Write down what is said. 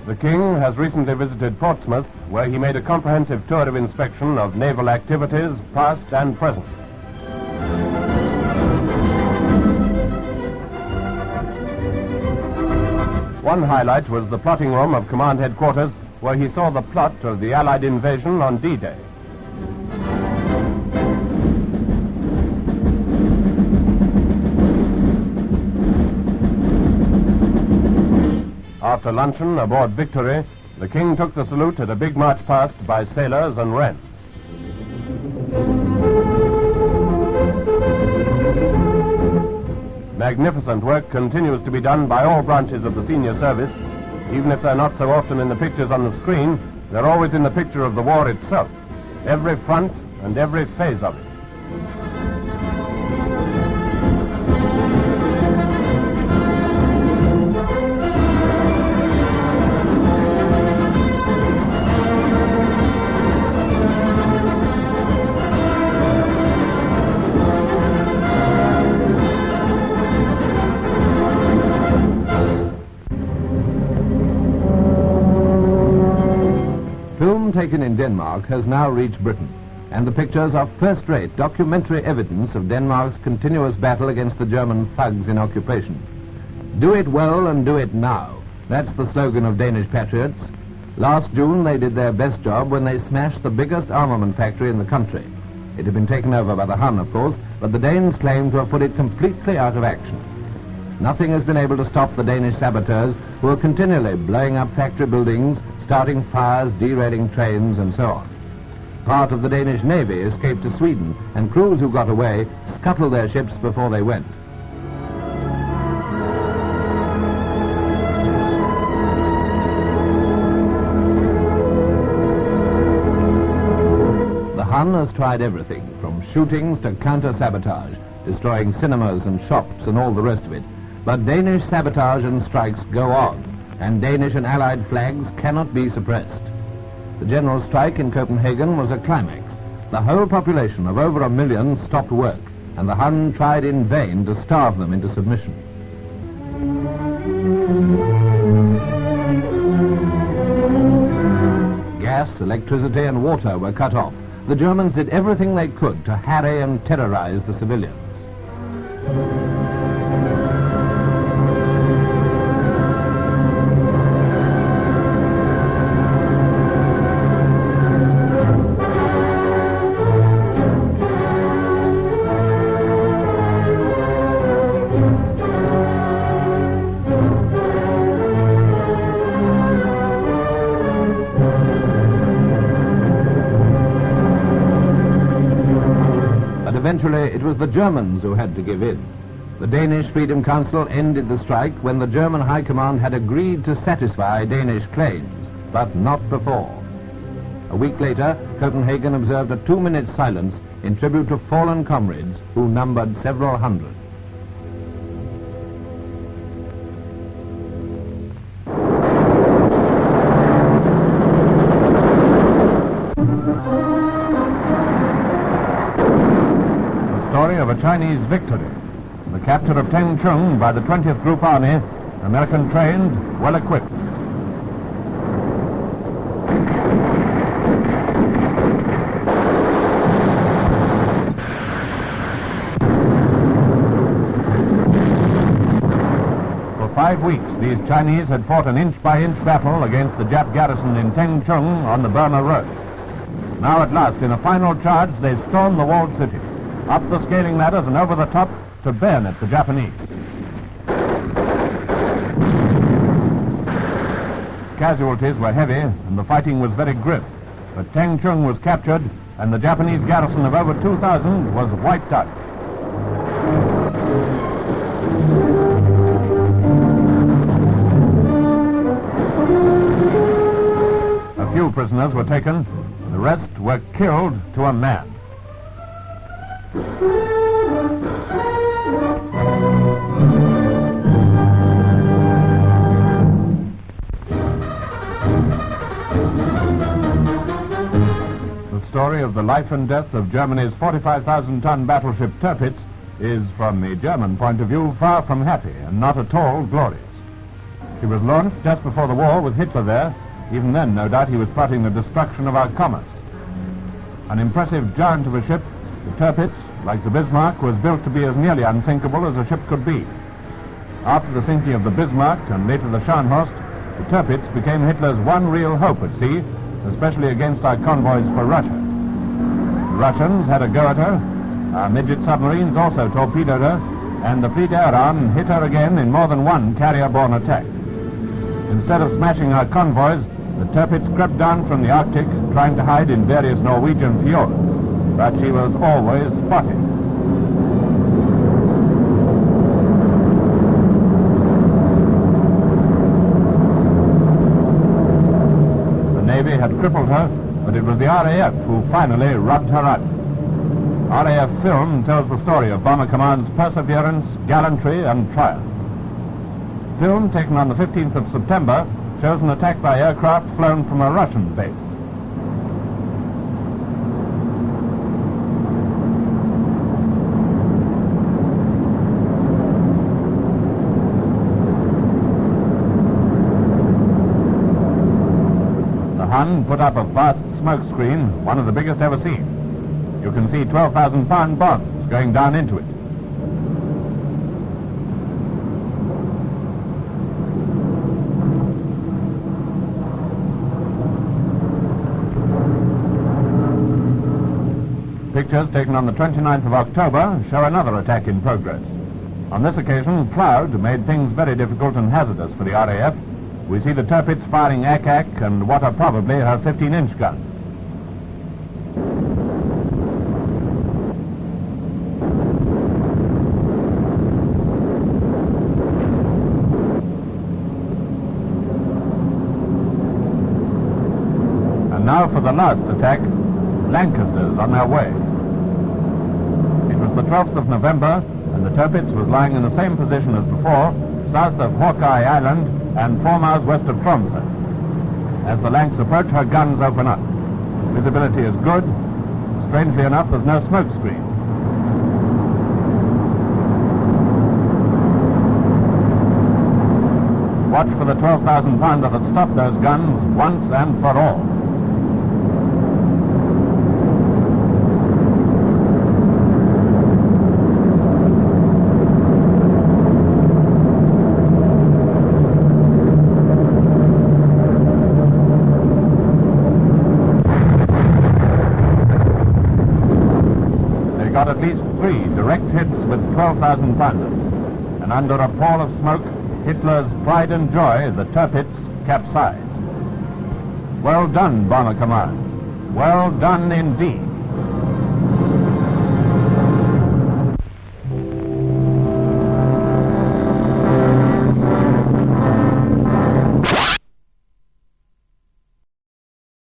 The King has recently visited Portsmouth, where he made a comprehensive tour of inspection of naval activities, past and present. One highlight was the plotting room of Command Headquarters, where he saw the plot of the Allied invasion on D-Day. After luncheon aboard Victory, the King took the salute at a big march past by sailors and wrens. Magnificent work continues to be done by all branches of the senior service. Even if they're not so often in the pictures on the screen, they're always in the picture of the war itself, every front and every phase of it. Film taken in Denmark has now reached Britain, and the pictures are first-rate documentary evidence of Denmark's continuous battle against the German thugs in occupation. Do it well and do it now. That's the slogan of Danish patriots. Last June they did their best job when they smashed the biggest armament factory in the country. It had been taken over by the Hun, of course, but the Danes claim to have put it completely out of action. Nothing has been able to stop the Danish saboteurs, who are continually blowing up factory buildings, starting fires, derailing trains, and so on. Part of the Danish Navy escaped to Sweden, and crews who got away scuttled their ships before they went. The Hun has tried everything, from shootings to counter-sabotage, destroying cinemas and shops and all the rest of it. But Danish sabotage and strikes go on, and Danish and Allied flags cannot be suppressed. The general strike in Copenhagen was a climax. The whole population of over 1 million stopped work, and the Hun tried in vain to starve them into submission. Gas, electricity, and water were cut off. The Germans did everything they could to harry and terrorize the civilians. Eventually, it was the Germans who had to give in. The Danish Freedom Council ended the strike when the German High Command had agreed to satisfy Danish claims, but not before. A week later, Copenhagen observed a 2-minute silence in tribute to fallen comrades who numbered several hundred. Of a Chinese victory, the capture of Tengchung by the 20th Group Army, American trained, well equipped. For 5 weeks, these Chinese had fought an inch-by-inch battle against the Jap garrison in Tengchung on the Burma Road. Now at last, in a final charge, they stormed the walled city, up the scaling ladders and over the top to bayonet the Japanese. Casualties were heavy and the fighting was very grim, but Tengchung was captured and the Japanese garrison of over 2,000 was wiped out. few prisoners were taken. The rest were killed to a man. The story of the life and death of Germany's 45,000-ton battleship Tirpitz is, from the German point of view, far from happy and not at all glorious. She was launched just before the war with Hitler there. Even then, no doubt, he was plotting the destruction of our commerce. An impressive giant of a ship, the Tirpitz, like the Bismarck, was built to be as nearly unsinkable as a ship could be. After the sinking of the Bismarck and later the Scharnhorst, the Tirpitz became Hitler's one real hope at sea, especially against our convoys for Russia. The Russians had a go at her, our midget submarines also torpedoed her, and the fleet air arm hit her again in more than one carrier-borne attack. Instead of smashing our convoys, the Tirpitz crept down from the Arctic, trying to hide in various Norwegian fjords, but she was always spotted. The Navy had crippled her, but it was the RAF who finally rubbed her out. RAF film tells the story of Bomber Command's perseverance, gallantry, and triumph. Film taken on the 15th of September shows an attack by aircraft flown from a Russian base. The Hun put up a vast smoke screen, one of the biggest ever seen. You can see 12,000-pound bombs going down into it. Pictures taken on the 29th of October show another attack in progress. On this occasion, cloud made things very difficult and hazardous for the RAF. We see the Tirpitz firing ack-ack and what are probably her 15-inch guns. And now for the last attack, Lancasters on their way. It was the 12th of November, and the Tirpitz was lying in the same position as before, south of Hawkeye Island and 4 miles west of Tromsø. As the Lancs approach, her guns open up. Visibility is good. Strangely enough, there's no smoke screen. Watch for the 12,000-pounder that stopped those guns once and for all. Got at least 3 direct hits with 12,000-pounders, and under a pall of smoke, Hitler's pride and joy, the Tirpitz, capsized. Well done, Bomber Command. Well done indeed.